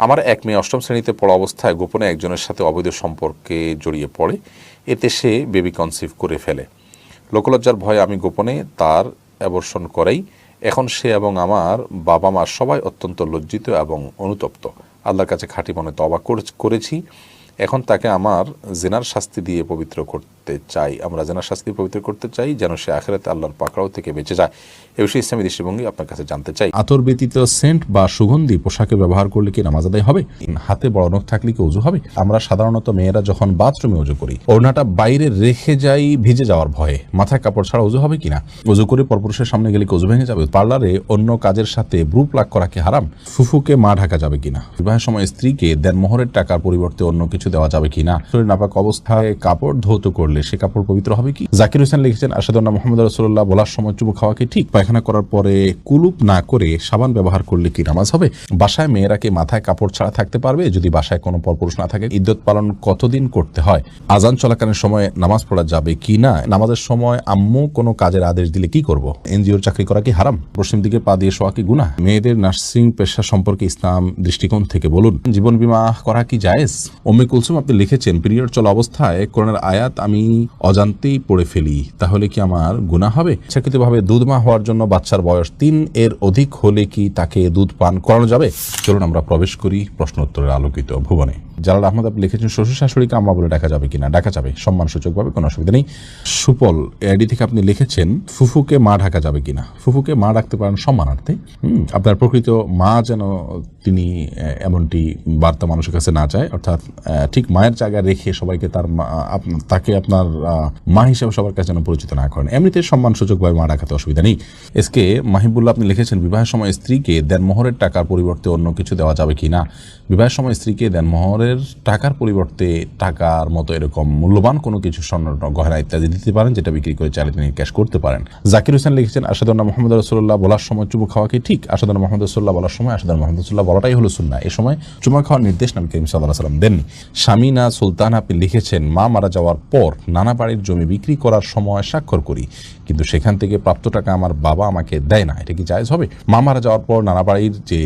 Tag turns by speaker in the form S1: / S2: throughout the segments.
S1: আমার এক মেয়ে অষ্টম শ্রেণীতে পড়া অবস্থায় গোপনে একজনের সাথে অবৈধ সম্পর্কে জড়িয়ে পড়ে। এতে সে বেবি কনসিভ করে ফেলে। লোকলজ্জার ভয়ে আমি গোপনে তার অ্যাবর্শন করাই। এখন সে এবং আমার বাবা মা সবাই অত্যন্ত লজ্জিত এবং অনুতপ্ত। আল্লাহর কাছে খাঁটি মনে তওবা করেছি। এখন তাকে আমার জিনার শাস্তি দিয়ে পবিত্র করতে চাই। আমরা জিনার শাস্তি পবিত্র করতে চাই যেন সে আখিরাতে আল্লাহর পাকড়াও থেকে বেঁচে যায়। এ বিষয়ে ইসলামী দৃষ্টিভঙ্গি আপনার কাছে জানতে চাই।
S2: আতর ব্যতীত সেন্ট বা সুগন্ধি পোশাকে ব্যবহার করলে কি নামাজ আদায় হবে? হাতে বড় নখ থাকলে কি ওযু হবে? আমরা সাধারণত মেয়েরা যখন বাথরুমে ওযু করি, ওড়নাটা বাইরে রেখে যাই ভিজে যাওয়ার ভয়ে। মাথায় কাপড় ছাড়া ওযু হবে কিনা? ওযু করে পরপুরুষের সামনে গেলে কি ওযু ভেঙে যাবে? পার্লারে অন্য কাজের সাথে ব্রু প্লাগ করা কি হারাম? ফুফুকে মা ঢাকা যাবে কিনা? বিবাহের সময় স্ত্রীকে দেনমোহরের টাকার পরিবর্তে অন্য কিছু দেওয়া যাবে কিনা? শরীর নাপাক অবস্থায় কাপড় ধৌত করলে সে কাপড় পবিত্র হবে কি? জাকির হোসেন লিখেছেন, আশহাদু আন্না মুহাম্মাদুর রাসূলুল্লাহ বলার সময় চুমু খাওয়া কি ঠিক? পায়খানা করার পরে কুলুপ না করে সাবান ব্যবহার করলে কি নামাজ হবে? বাসায় মেয়েরা কি মাথায় কাপড় ছাড়া থাকতে পারবে যদি বাসায় কোনো পরপুরুষ না থাকে? ইদ্যত পালন কতদিন করতে হয়? আজান চলাকালীন সময় নামাজ পড়া যাবে কি না? নামাজের সময় আম্মু কোনো কাজের আদেশ দিলে কি করব? এনজিওর চাকরি করা কি হারাম? পশ্চিম দিকে পা দিয়ে শোয়া কি গুনাহ? মেয়েদের নার্সিং পেশা সম্পর্কে ইসলাম দৃষ্টিকোণ থেকে বলুন। জীবন বীমা করা কি জায়েজ? উম্মে কুলসুম আপনি লিখেছেন, পিরিয়ড চলা অবস্থায় কোরআনের আয়াত আমি অজান্তেই পড়ে ফেলি, তাহলে কি আমার গুনাহ হবে? ইচ্ছাকৃতভাবে দুধ মা হওয়ার জন্য বাচ্চার বয়স 3 এর অধিক হলে কি তাকে দুধ পান করানো যাবে? চলুন আমরা প্রবেশ করি প্রশ্ন উত্তরের আলোকিত ভুবনে। জালাল আহমদ আপনি লিখেছেন, শ্বশুর শাশুড়িকে আম্মা বলে ডাকা যাবে কিনা? ডাকা যাবে, সম্মানসূচকভাবে, কোনো অসুবিধা নেই। সুপল আইডি থেকে আপনি লিখেছেন, ফুফুকে মা ঢাকা যাবে কিনা? ফুফুকে মা ডাকতে পারেন সম্মানার্থে। আপনার প্রকৃত মা যেন তিনি এমনটি বার্তা মানুষের কাছে না চায়, অর্থাৎ ঠিক মায়ের জায়গায় রেখে সবাইকে তাকে আপনার মা হিসেবে সবার কাছে যেন পরিচিত না করেন। এমনিতে সম্মানসূচকভাবে মা ডাকাতে অসুবিধা নেই। এসকে মাহিবুল্লাহ আপনি লিখেছেন, বিবাহের সময় স্ত্রীকে দেনমোহরের টাকার পরিবর্তে অন্য কিছু দেওয়া যাবে কিনা? বিবাহের সময় স্ত্রীকে দেনমোহরের টাকার পরিবর্তে টাকার মতো এরকম মূল্যবান কোনো কিছু স্বর্ণ গহনা ইত্যাদি দিতে পারেন, যেটা বিক্রি করে চাইলে তিনি ক্যাশ করতে পারেন। জাকির হোসেন লিখেছেন, আশহাদু আন্না মুহাম্মাদুর রাসূলুল্লাহ বলার সময় চুমু খাওয়া কি ঠিক? আশহাদু আন্না মুহাম্মাদুর রাসূলুল্লাহ বলার সময় আশহাদু আন্না মুহাম্মাদুর রাসূলুল্লাহ বলাটাই হলো সুন্নাহ। এই সময় চুমা খাওয়ার নির্দেশ নবী করিম সাল্লাল্লাহু আলাইহি ওয়াসাল্লাম দেননি। শামিনা সুলতান আপনি লিখেছেন, মা মারা যাওয়ার পর নানা বাড়ির জমি বিক্রি করার সময় স্বাক্ষর করি, কিন্তু সেখান থেকে প্রাপ্ত টাকা আমার বাবা আমাকে দেয় না, এটা কি জায়েজ হবে? মা মারা যাওয়ার পর নানা বাড়ির যে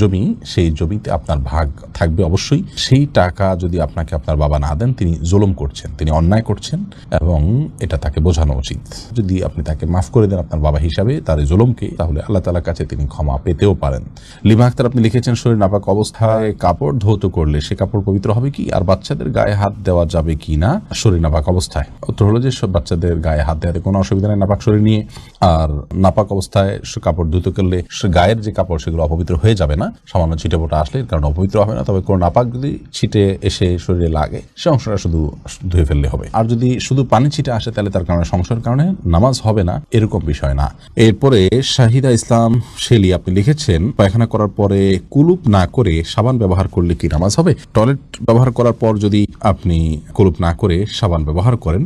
S2: জমি, সেই জমিতে আপনার ভাগ থাকবে অবশ্যই। সেই টাকা যদি আপনাকে আপনার বাবা না দেন, তিনি জুলুম করছেন, তিনি অন্যায় করছেন, এবং এটা তাকে বোঝানো উচিত। যদি আপনি তাকে মাফ করে দেন আপনার বাবা হিসাবে তার জুলুমকে, তাহলে আল্লাহ তাআলার কাছে তিনি ক্ষমা পেতেও পারেন। লিমা আক্তার আপনি লিখেছেন, শরীর নাপাক অবস্থায় কাপড় ধৌত করলে সে কাপড় পবিত্র হবে কি? আর বাচ্চাদের গায়ে হাত দেওয়া যাবে কি না শরীর নাপাক অবস্থায়? উত্তর হলো যে সব বাচ্চাদের গায়ে হাত দেওয়াতে কোনো অসুবিধা নেই নাপাক শরীর নিয়ে। আর নাপাক অবস্থায় কাপড় ধুতে করলে গায়ের যে কাপড় সেগুলো অপবিত্র হয়ে যাবে না, সামান্য ছিটে ফোটা আসলে, কারণ অপবিত্র হবে না। তবে কোনো নাপাক যদি ছিটে এসে শরীরে লাগে, সে অংশটা শুধু ধুয়ে ফেললে হবে। আর যদি শুধু পানি ছিটে আসে, তাহলে তার কারণে সংশয়ের কারণে নামাজ হবে না, এরকম বিষয় না। এরপরে শাহিদা ইসলাম শেলি আপনি লিখেছেন, পায়খানা করার পরে কুলুপ না করে সাবান ব্যবহার করলে কি নামাজ হবে? টয়লেট ব্যবহার করার পর যদি আপনি কুলুপ না করে সাবান ব্যবহার করেন,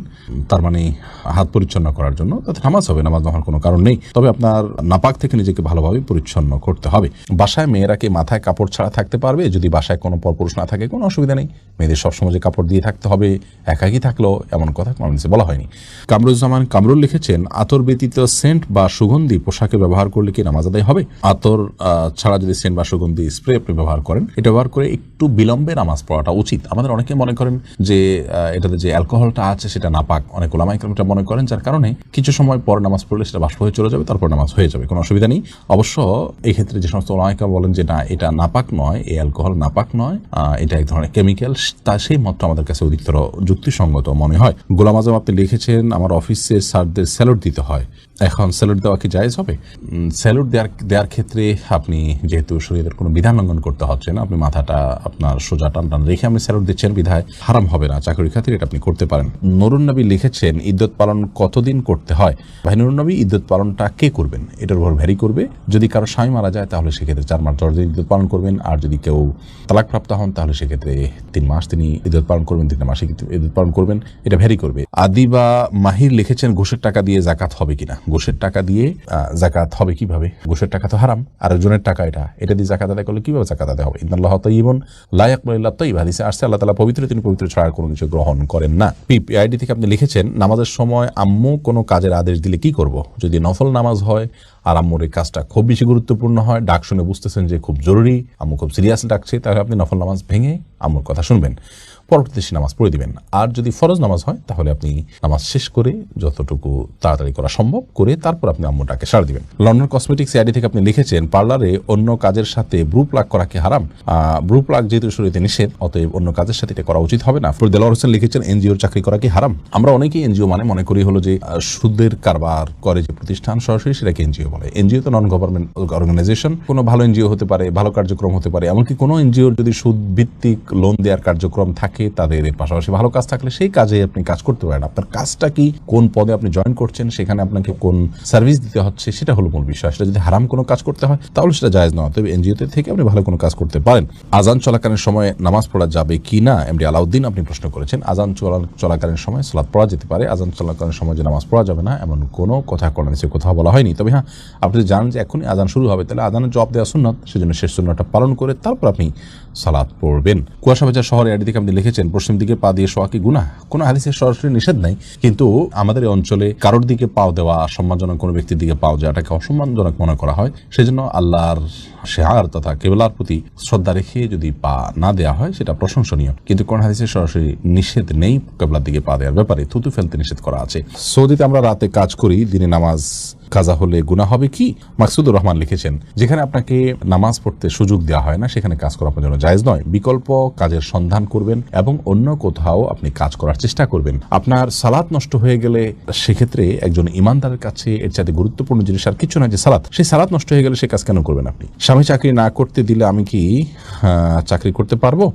S2: তার মানে হাত পরিচ্ছন্ন করার জন্য, তাতে নামাজ হবে, নামাজ না হওয়ার কোনো কারণ নেই। তবে আপনার নাপাক থেকে নিজেকে ভালোভাবে পরিচ্ছন্ন করতে হবে। বাসায় মেয়েরা কি মাথায় কাপড় ছাড়া থাকতে পারবে যদি বাসায় কোনো পরপুরুষ না থাকে? কোনো অসুবিধা নেই। মেয়েদের সবসময় যে কাপড় দিয়ে থাকতে হবে, একাকী থাকলেও, এমন কথা কোরআনে বলা হয়নি। কামরুজ্জামান কামরুল লিখেছেন, আতর ব্যতীত সেন্ট বা সুগন্ধি পোশাকে ব্যবহার করলে কি নামাজ আদায় হবে? আতর ছাড়া যদি সেন্ট বা সুগন্ধি স্প্রে আপনি ব্যবহার করেন, এটা ব্যবহার করে একটু বিলম্বে নামাজ পড়াটা উচিত। আমাদের অনেকে মনে করেন যে এটাতে যে অ্যালকোহলটা আছে সেটা নাপাক, অনেক ওলামায়ে কেরাম এটা মনে করেন, যার কারণে কিছু সময় পরে নামাজ পড়লে সেটা বাষ্প হয়ে চলে যাবে, তারপর নামাজ হয়ে যাবে, কোনো অসুবিধা নেই। অবশ্য এই ক্ষেত্রে যে সমস্ত ওলামায়ে কেরাম বলেন যে না, এটা নাপাক নয়, এই অ্যালকোহল নাপাক নয়, এটা এক ধরনের কেমিক্যাল, তা সেই মতটা আমাদের কাছে অধিকতর যুক্তিসঙ্গত মনে হয়। গোলাম আজম আপনি লিখেছেন, আমার অফিসে স্যারদের স্যালুট দিতে হয়, এখন স্যালুট দেওয়া কি জায়েজ হবে? স্যালুট দেওয়ার ক্ষেত্রে আপনি যেহেতু শরীরের কোনো বিধান লঙ্ঘন করতে হচ্ছে না, আপনি মাথাটা আপনার সোজা টান টান রেখে আপনি স্যালুট দিচ্ছেন, বিধায় হারাম হবে না, চাকরির খাতিরে এটা আপনি করতে পারেন। নুরুন নবী লিখেছেন, ইদ্যত পালন কতদিন করতে হয়? ভাই নুরুন নবী, ইদ্যত পালনটা কে করবেন এটার উপর ভ্যারি করবে। যদি কারো স্বামী মারা যায় তাহলে সেক্ষেত্রে 4 মাস 10 দিন ইদ্যত পালন করবেন, আর যদি কেউ তালাকপ্রাপ্ত হন তাহলে সেক্ষেত্রে 3 মাস তিনি ইদ্যত পালন করবেন, 3 মাসে ইদ্যত পালন করবেন, এটা ভ্যারি করবে। আদিবা মাহির লিখেছেন, ঘুষের টাকা দিয়ে জাকাত হবে কিনা? ঘুষের টাকা দিয়ে জাকাত হবে কিভাবে? ঘুষের টাকা তো হারাম, আরেকজনের টাকা, এটা দিয়ে জাকাত আদায় করলে কিভাবে জাকাত আদায় হবে? ইন্নাল্লাহা তাইয়্যিবুন লা ইয়াকবালু ইল্লা তাইয়্যিব, হাদিসে আসছে আল্লাহ তাআলা পবিত্র, তিনি পবিত্র ছাড়া কোনো কিছু গ্রহণ করেন না। আইডি থেকে আপনি লিখেছেন, নামাজের সময় আম্মু কোনো কাজের আদেশ দিলে কি করব? যদি নফল নামাজ হয় আর আম্মুর এই কাজটা খুব বেশি গুরুত্বপূর্ণ হয়, ডাক শুনে বুঝতেছেন যে খুব জরুরি, আম্মু খুব সিরিয়াসলি ডাকছে, তাহলে আপনি নফল নামাজ ভেঙে আম্মুর কথা শুনবেন, পরবর্তীতে সে নামাজ পড়ে দিবেন। আর যদি ফরজ নামাজ হয় তাহলে আপনি নামাজ শেষ করে যতটুকু তাড়াতাড়ি করা সম্ভব করে তারপর আপনি আম্মুটাকে সাড়া দিবেন। লন্ডন কসমেটিক্স আইডি থেকে আপনি লিখেছেন, পার্লারে অন্য কাজের সাথে ব্রু প্লাগ করা কি হারাম? ব্রু প্লাগ যেহেতু শরীয়তে নিষেধ, অতএব অন্য কাজের সাথে এটা করা উচিত হবে না। দেলোয়ার হোসেন লিখেছেন, এনজিওর চাকরি করা কি হারাম? আমরা অনেকেই এনজিও মানে মনে করি হলো যে সুদের কারবার করে যে প্রতিষ্ঠান সরাসরি, সেটাকে এনজিও বলে। এনজিও তো নন গভর্নমেন্ট অর্গানাইজেশন, কোনো ভালো এনজিও হতে পারে, ভালো কার্যক্রম হতে পারে, এমনকি কোনো এনজিওর যদি সুদ ভিত্তিক লোন দেওয়ার কার্যক্রম থাকে, তাদের এর পাশাপাশি ভালো কাজ থাকলে সেই কাজে আপনি কাজ করতে পারেন। আপনার কাজটা কি, কোন পদে আপনি জয়েন করছেন, সেখানে আপনাকে কোন সার্ভিস দিতে হচ্ছে, সেটা হলো মূল বিষয়। সেটা যদি হারাম কোনো কাজ করতে হয় তাহলে সেটা জায়েজ নয়। তবে এনজিওতে থেকে আপনি ভালো কোনো কাজ করতে পারেন। আজান চলাকালীন সময় নামাজ পড়া যাবে কি না, এমডি আলাউদ্দিন আপনি প্রশ্ন করেছেন। আজান চলাকালীন সময় সালাত পড়া যেতে পারে, আজান চলাকালীন সময় যে নামাজ পড়া যাবে না এমন কোনো কথা কোরআনে কোথাও বলা হয়নি। তবে হ্যাঁ, আপনি যদি জানেন যে এখনই আজান শুরু হবে, তাহলে আজানের জবাব দেওয়া সুন্নত, সেজন্য শেষ সুন্নতটা পালন করে তারপর আপনি সালাত পড়বেন। কুয়াশাবাজার শহরে আইডি থেকে আপনি লিখেছেন, পশ্চিম দিকে পা দিয়ে শোয়া কি গুনাহ? কোনো হাদিসের সরাসরি নিষেধ নাই, কিন্তু আমাদের এই অঞ্চলে কারোর দিকে পাও দেওয়া, সম্মানজনক কোনো ব্যক্তির দিকে পাও যাওয়াটাকে অসম্মানজনক মনে করা হয়। সেজন্য আল্লাহর শেয়ার তথা কেবলার প্রতি শ্রদ্ধা রেখে যদি পা না দেওয়া হয় সেটা প্রশংসনীয়, কিন্তু কোন হাদিসের সরাসরি নিষেধ নেই কেবলার দিকে পা দেওয়ার ব্যাপারে। থুতু ফেলতে নিষেধ করা আছে। সৌদিতে আমরা রাতে কাজ করি, দিনে নামাজ কাজা হলে গুনাহ হবে কি? মাকসুদুর রহমান লিখেছেন, যেখানে আপনাকে নামাজ পড়তে সুযোগ দেওয়া হয় না সেখানে কাজ করা আপনার জন্য জায়েজ নয়। বিকল্প কাজের সন্ধান করবেন এবং অন্য কোথাও আপনি কাজ করার চেষ্টা করবেন। আপনার সালাত নষ্ট হয়ে গেলে সেক্ষেত্রে একজন ইমানদারের কাছে এর চাইতে গুরুত্বপূর্ণ জিনিস আর কিছু না যে সালাত। সেই সালাত নষ্ট হয়ে গেলে সে কাজ কেন করবেন আপনি? স্বামী চাকরি না করতে দিলে আমি কি চাকরি করতে পারবো?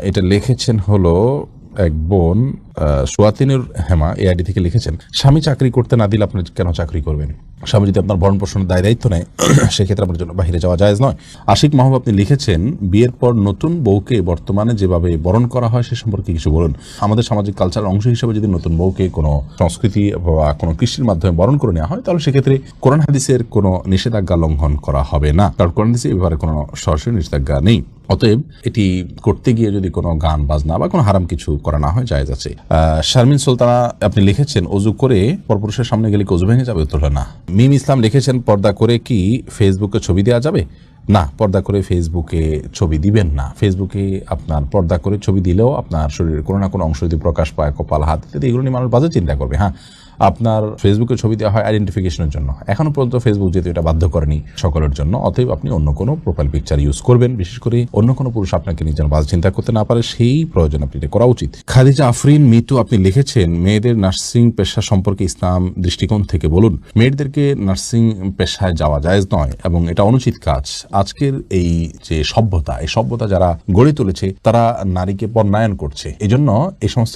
S2: এটা লিখেছেন হলো এক বোন সোয়াতিনুর হেমা এআইডি থেকে লিখেছেন, স্বামী চাকরি করতে না দিলে আপনি কেন চাকরি করবেন? স্বামী যদি আপনার ভরণ পোষণের দায়িত্ব নেয় সেক্ষেত্রে আপনার জন্য বাহিরে যাওয়া জায়েজ নয়। আশিক মাহবুব আপনি লিখেছেন, বিয়ের পর নতুন বউকে বর্তমানে যেভাবে বরণ করা হয় সে সম্পর্কে কিছু বলুন। আমাদের সামাজিক কালচারের অংশ হিসেবে যদি নতুন বউকে কোনো সংস্কৃতি বা কোনো কৃষির মাধ্যমে বরণ করে নেওয়া হয় তাহলে সেক্ষেত্রে কোরআন হাদিসের কোনো নিষেধাজ্ঞা লঙ্ঘন করা হবে না, কারণ কোরআন হাদিসে এই ব্যাপারে কোনো সরাসরি নিষেধাজ্ঞা নেই। অতএব এটি করতে গিয়ে যদি কোনো গান বাজনা বা কোনো হারাম কিছু করা না হয় জায়েজ আছে। শারমিন সুলতানা আপনি লিখেছেন, অজু করে পরপুরুষের সামনে গেলে কি অজু ভেঙে যাবে? উত্তর না। মিম ইসলাম লিখেছেন, পর্দা করে কি ফেসবুকে ছবি দেওয়া যাবে? না, পর্দা করে ফেসবুকে ছবি দিবেন না। ফেসবুকে আপনার পর্দা করে ছবি দিলেও আপনার শরীরের কোনো না কোনো অংশ যদি প্রকাশ পায়, কপাল, হাত ইত্যাদি, এগুলো নিয়ে মানুষ বাজে চিন্তা করবে। হ্যাঁ, আপনার ফেসবুকে ছবি দেওয়া হয় আইডেন্টিফিকেশনের জন্য। এখনো পর্যন্ত ফেসবুক যেহেতু এটা বাধ্য করেনি সকলের জন্য, অতএব আপনি অন্য কোনো প্রোফাইল পিকচার ইউজ করবেন, বিশেষ করে অন্য কোনো পুরুষ আপনাকে নিজের বাজে চিন্তা করতে না পারে সেই প্রয়োজন আপনি এটা করা উচিত। খাদিজা আফরিন মিতু আপনি লিখেছেন, মেয়েদের নার্সিং পেশা সম্পর্কে ইসলাম দৃষ্টিকোণ থেকে বলুন। মেয়েদেরকে নার্সিং পেশায় যাওয়া জায়েজ নয় এবং এটা অনুচিত কাজ। আজকের এই যে সভ্যতা, এই সভ্যতা যারা গড়ে তুলেছে তারা নারীকে পর্যায়ন করছে, এজন্য এই সমস্ত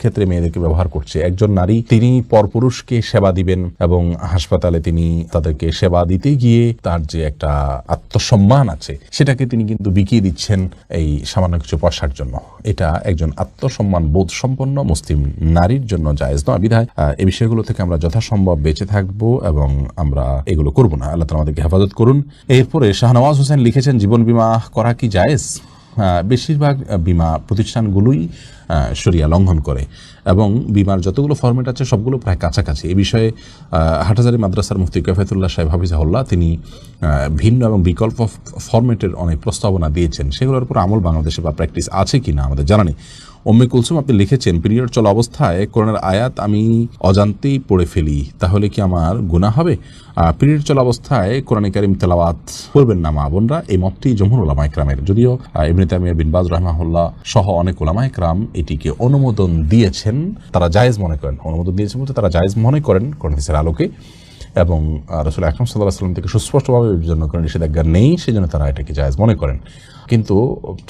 S2: ক্ষেত্রে মেয়েদেরকে ব্যবহার করছে। একজন নারী তিনি পরপুরুষকে সেবা দিবেন এবং হাসপাতালে তিনি তাদেরকে সেবা দিতে গিয়ে তার যে একটা আত্মসম্মান আছে সেটাকে তিনি কিন্তু বিকিয়ে দিচ্ছেন এই সামান্য কিছু পয়সার জন্য। এটা একজন আত্মসম্মান বোধ সম্পন্ন মুসলিম নারীর জন্য জায়েজ নয়। বিধায় এই বিষয়গুলো থেকে আমরা যথাসম্ভব বেঁচে থাকবো এবং আমরা এগুলো করব না। আল্লাহ তাআলা আমাদেরকে হেফাজত করুন। এরপরে শাহনওয়াজ হোসেন লিখেছেন, জীবন বীমা করা কি জায়েজ? বেশিরভাগ বীমা প্রতিষ্ঠানগুলোই শরিয়া লঙ্ঘন করে এবং বীমার যতগুলো ফরম্যাট আছে সবগুলো প্রায় কাছাকাছি। এই বিষয়ে হাটহাজারী মাদ্রাসার মুফতি কাফায়েতুল্লাহ সাহেব হাফিজাহুল্লাহ তিনি ভিন্ন এবং বিকল্প ফরম্যাটের অনেক প্রস্তাবনা দিয়েছেন। সেগুলোর উপর আমল বাংলাদেশে বা প্র্যাকটিস আছে কিনা আমাদের জানা নেই। উম্মে কুলসুম আপনি লিখেছেন, পিরিয়ড চলা অবস্থায় কোরআনের আয়াত আমি অজান্তেই পড়ে ফেলি, তাহলে কি আমার গুনাহ হবে? পিরিয়ড চলা অবস্থায় কোরআনে কারীম তেলাওয়াত করবেন না মা বোনরা, এই মতটি জমহুর উলামা ইকরামের। যদিও ইবনে তাইমিয়া, বিন বাজ রাহিমাহুল্লাহ সহ অনেক উলামা ইকরাম এটিকে অনুমোদন দিয়েছেন, তারা জায়েজ মনে করেন। অনুমোদন দিয়েছেন বলতে তারা জায়েজ মনে করেন কোরআন হাদিসের আলোকে, এবং রাসূল আকরাম সাল্লাল্লাহু আলাইহি ওয়াসাল্লাম থেকে সুস্পষ্টভাবে জন্য কোনো নিষেধাজ্ঞা নেই, সেজন্য তারা এটাকে জায়েজ মনে করেন। কিন্তু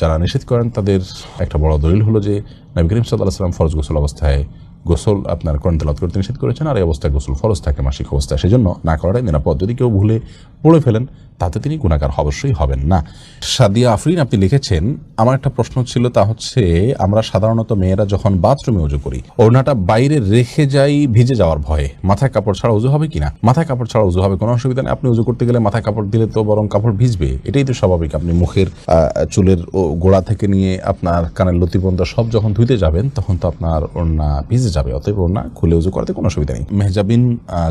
S2: যারা নিষেধ করেন তাদের একটা বড় দলিল হলো যে নবী করিম সাল্লাল্লাহু আলাইহি ওয়াসাল্লাম ফরজ গোসল অবস্থায় গোসল আপনার কোরআন তেলাওয়াত করতে নিষেধ করেছেন, আর এই অবস্থায় গোসল ফরজ থাকে মাসিক অবস্থায়, সেজন্য না করাটাই নিরাপদ। যদি কেউ ভুলে পড়ে ফেলেন তাতে তিনি গুনাহগার অবশ্যই হবেন না। সাদিয়া আফরিন আপনি লিখেছেন, আমার একটা প্রশ্ন ছিল, তা হচ্ছে আমরা সাধারণত মেয়েরা যখন বাথরুমে উজু করি ওড়নাটা বাইরে রেখে যাই ভিজে যাওয়ার ভয়ে, মাথায় কাপড় ছাড়া উজু হবে কিনা? মাথায় কাপড় ছাড়া উজু হবে, কোনো অসুবিধা নেই। আপনি উজু করতে গেলে মাথায় কাপড় দিলে তো বরং কাপড় ভিজবে, এটাই তো স্বাভাবিক। আপনি মুখের চুলের গোড়া থেকে নিয়ে আপনার কানের লতি পর্যন্ত সব যখন ধুইতে যাবেন তখন তো আপনার ওড়না ভিজে যাবে, অতএব ওড়না খুলে উজু করাতে কোনো অসুবিধা নেই। মেহজাবিন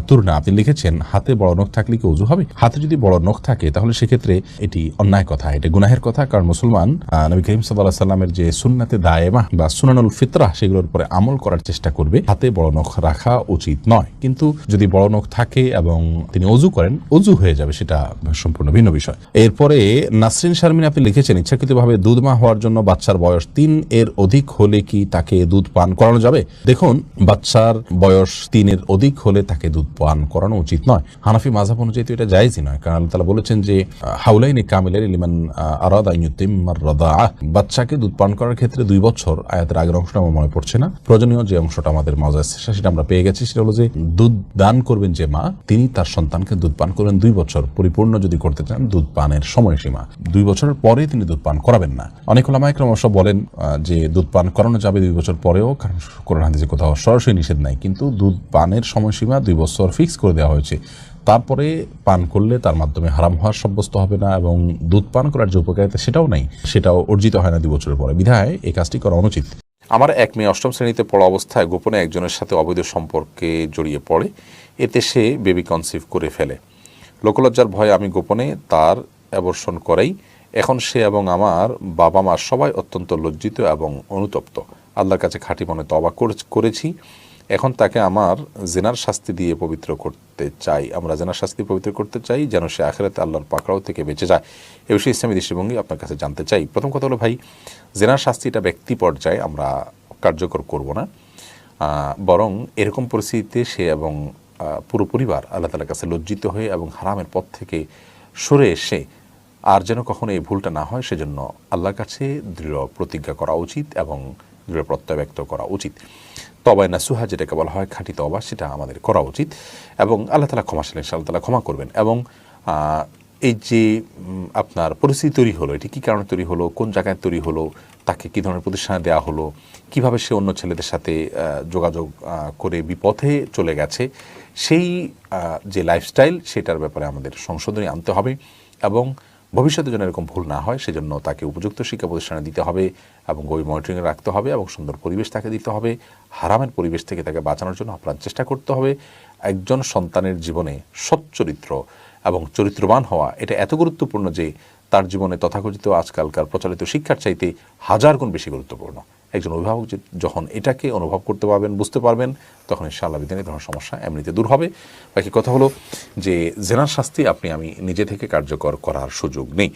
S2: তুরনা আপনি লিখেছেন, হাতে বড় নখ থাকলে কি উজু হবে? হাতে যদি বড় নখ থাকে তাহলে সেক্ষেত্রে এটি অন্যায় কথা, এটা গুনাহের কথা। কারণ মুসলমান নবী করিম সাল্লাল্লাহু আলাইহি সাল্লামের যে সুন্নাতে দায়েমা বা সুনানুল ফিতরাহ সেগুলোর উপরে আমল করার চেষ্টা করবে। হাতে বড় নখ রাখা উচিত নয়, কিন্তু যদি বড় নখ থাকে এবং তিনি অজু করেন, অজু হয়ে যাবে, সেটা সম্পূর্ণ ভিন্ন বিষয়। এরপরে নাসরিন শারমিন আপনি লিখেছেন, ইচ্ছাকৃতভাবে দুধ মা হওয়ার জন্য বাচ্চার বয়স 3 এর অধিক হলে কি তাকে দুধ পান করানো যাবে? দেখুন, বাচ্চার বয়স 3 এর অধিক হলে তাকে দুধ পান করানো উচিত নয়। হানাফি মাযহাব অনুযায়ী তো এটা জায়েজই নয়, কারণ আল্লাহ তাআলা বলেছেন যে হাউলাইনি কামিলাইনি লিমান আরাদা আন ইউতিম্মার রাদাআহ, বাচ্চাকে দুধ পান করার ক্ষেত্রে 2 বছর। আয়াতের আগের অংশটা আমার মনে পড়ছে না, প্রয়োজনীয় যে অংশটা আমাদের মাওজায় সেটা আমরা পেয়ে গেছি। সেটা হলো যে দুধ দান করবেন যে মা, তিনি তার সন্তানকে দুধ পান করবেন 2 বছর। পরিপূর্ণ যদি করতে চান দুধ পানের সময়সীমা 2 বছরের পরে তিনি দুধ পান করাবেন না। অনেক উলামা ইকরাম অবশ্য বলেন যে দুধ পান করানো যাবে 2 বছর পরেও, কারণ কোরআন হাদিসে কোথাও সরাসরি নিষেধ নাই, কিন্তু দুধ পানের সময়সীমা 2 বছর ফিক্স করে দেওয়া হয়েছে। তারপরে পান করলে তার মাধ্যমে হারাম হওয়ার সাব্যস্ত হবে না, এবং দুধ পান করার যে উপকারিতা সেটাও নাই, সেটাও অর্জিত হয় না 2 বছরের পরে। বিধায় এই কাজটি করা অনুচিত।
S1: আমার এক মেয়ে 8ম শ্রেণীতে পড়া অবস্থায় গোপনে একজনের সাথে অবৈধ সম্পর্কে জড়িয়ে পড়ে, এতে সে বেবি কনসিভ করে ফেলে। লোকলজ্জার ভয়ে আমি গোপনে তার অ্যাবর্শন করাই। এখন সে এবং আমার বাবা মা সবাই অত্যন্ত লজ্জিত এবং অনুতপ্ত। আল্লাহর কাছে খাঁটি মনে তওবা করেছি। এখন তাকে আমার জেনার শাস্তি দিয়ে পবিত্র করতে চাই। আমরা জেনার শাস্তি পবিত্র করতে চাই যেন সে আখিরাতে আল্লাহর পাকড়াও থেকে বেঁচে যায়। এ বিষয়ে ইসলামী দৃষ্টিভঙ্গি আপনার কাছে জানতে চাই। প্রথম কথা হলো ভাই, জেনার শাস্তি এটা ব্যক্তি পর্যায়ে আমরা কার্যকর করব না, বরং এরকম পরিস্থিতিতে সে এবং পুরো পরিবার আল্লাহ তাআলার কাছে লজ্জিত হয়ে এবং হারামের পথ থেকে সরে এসে আর যেন কখনো এই ভুলটা না হয় সেজন্য আল্লাহর কাছে দৃঢ় প্রতিজ্ঞা করা উচিত এবং দৃঢ় প্রত্যয় ব্যক্ত করা উচিত। তওবা নাসুহা যেটাকে বলা হয়, খাঁটি তওবা, সেটা আমাদের করা উচিত এবং আল্লাহ তাআলা ক্ষমাশীল, ইনশাআল্লাহ তাআলা ক্ষমা করবেন। এবং এই যে আপনার পরিস্থিতি তৈরি হলো, এটি কী কারণে তৈরি হলো, কোন জায়গায় তৈরি হলো, তাকে কী ধরনের প্রতিষ্ঠানে দেওয়া হলো, কিভাবে সে অন্য ছেলেদের সাথে যোগাযোগ করে বিপথে চলে গেছে, সেই যে লাইফস্টাইল সেটার ব্যাপারে আমাদের সংশোধনী আনতে হবে এবং ভবিষ্যতে যেন এরকম ভুল না হয় সেজন্য তাকে উপযুক্ত শিক্ষা প্রতিষ্ঠানে দিতে হবে এবং গভীর মনিটরিংয়ে রাখতে হবে এবং সুন্দর পরিবেশ তাকে দিতে হবে। হারামের পরিবেশ থেকে তাকে বাঁচানোর জন্য আপ্রাণ চেষ্টা করতে হবে। একজন সন্তানের জীবনে সচ্চরিত্র এবং চরিত্রবান হওয়া এটা এত গুরুত্বপূর্ণ যে তার জীবনে তথাকথিত আজকালকার প্রচলিত শিক্ষার চাইতে 1000 গুণ বেশি গুরুত্বপূর্ণ। একজন অভিভাবক যখন এটাকে অনুভব করতে পারবেন, বুঝতে পারবেন, তখন ইনশাআল্লাহ বিধানে ধরনের সমস্যা এমনিতে দূর হবে। বাকি কথা হলো যে জেনার শাস্তি আমি নিজে থেকে কার্যকর করার সুযোগ নেই।